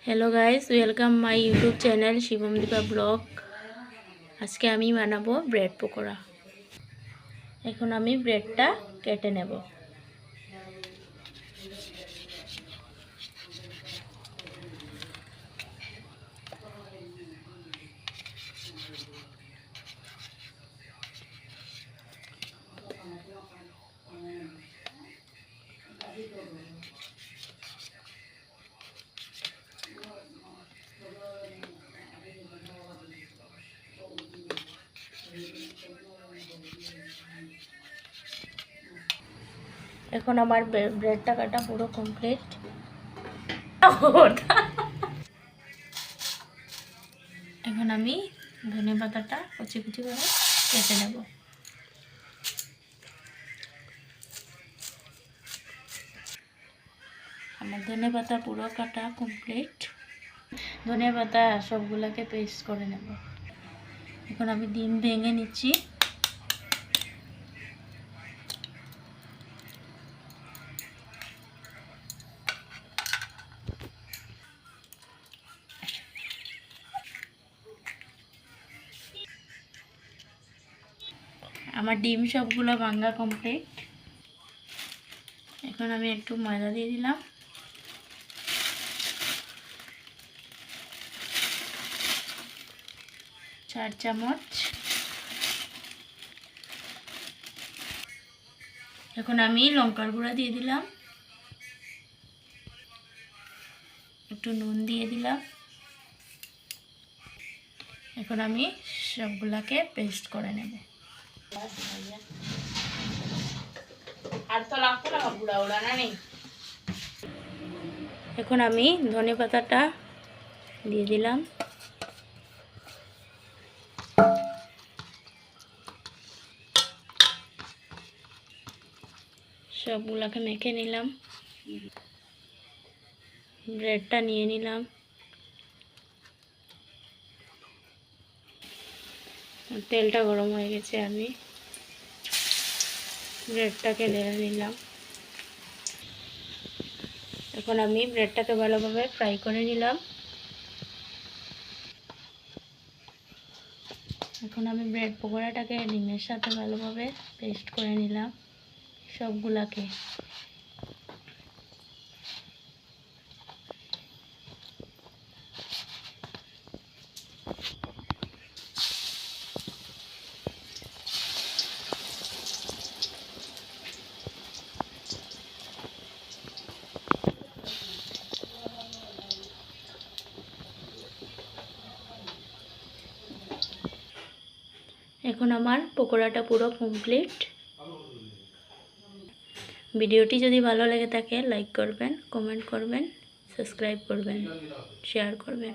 Hello guys, welcome my YouTube channel Shivam Deepa blog. आज के आमी बानाबो ब्रेड पकोड़ा। एखन आमी ब्रेडटा केटे नेब। এখন আমার ব্রেডটা কাটা পুরো কমপ্লিট। এখন আমি ধনে পাতাটা কুচি কুচি করে কেটে নেব। আমার ধনে পাতা পুরো কাটা কমপ্লিট। ধনে পাতা সবগুলোকে পেস্ট করে নেব। এখন আমি ডিম ভেঙে নিচ্ছি। আমার ডিম সবগুলো ভাঙা কমপ্লিট। এখন আমি একটু ময়দা দিয়ে দিলাম। চার চামচ। এখন আমি লঙ্কার গুঁড়া দিয়ে দিলাম, একটু নুন দিয়ে দিলাম। এখন আমি সবগুলাকে পেস্ট করে নেব। এখন আমি ধনে পাতাটা দিয়ে দিলাম। সবগুলাকে মেখে নিলাম। ব্রেডটা নিয়ে নিলাম। তেলটা গরম হয়ে গেছে, আমি ব্রেডটাকে ঢেলে নিলাম। এখন আমি ব্রেডটাকে ভালোভাবে ফ্রাই করে নিলাম। এখন আমি ব্রেড পকোড়াটাকে ডিমের সাথে ভালোভাবে পেস্ট করে নিলাম সবগুলাকে। এখন আমার পকোড়াটা পুরো কমপ্লিট। ভিডিওটি যদি ভালো লেগে থাকে লাইক করবেন, কমেন্ট করবেন, সাবস্ক্রাইব করবেন, শেয়ার করবেন।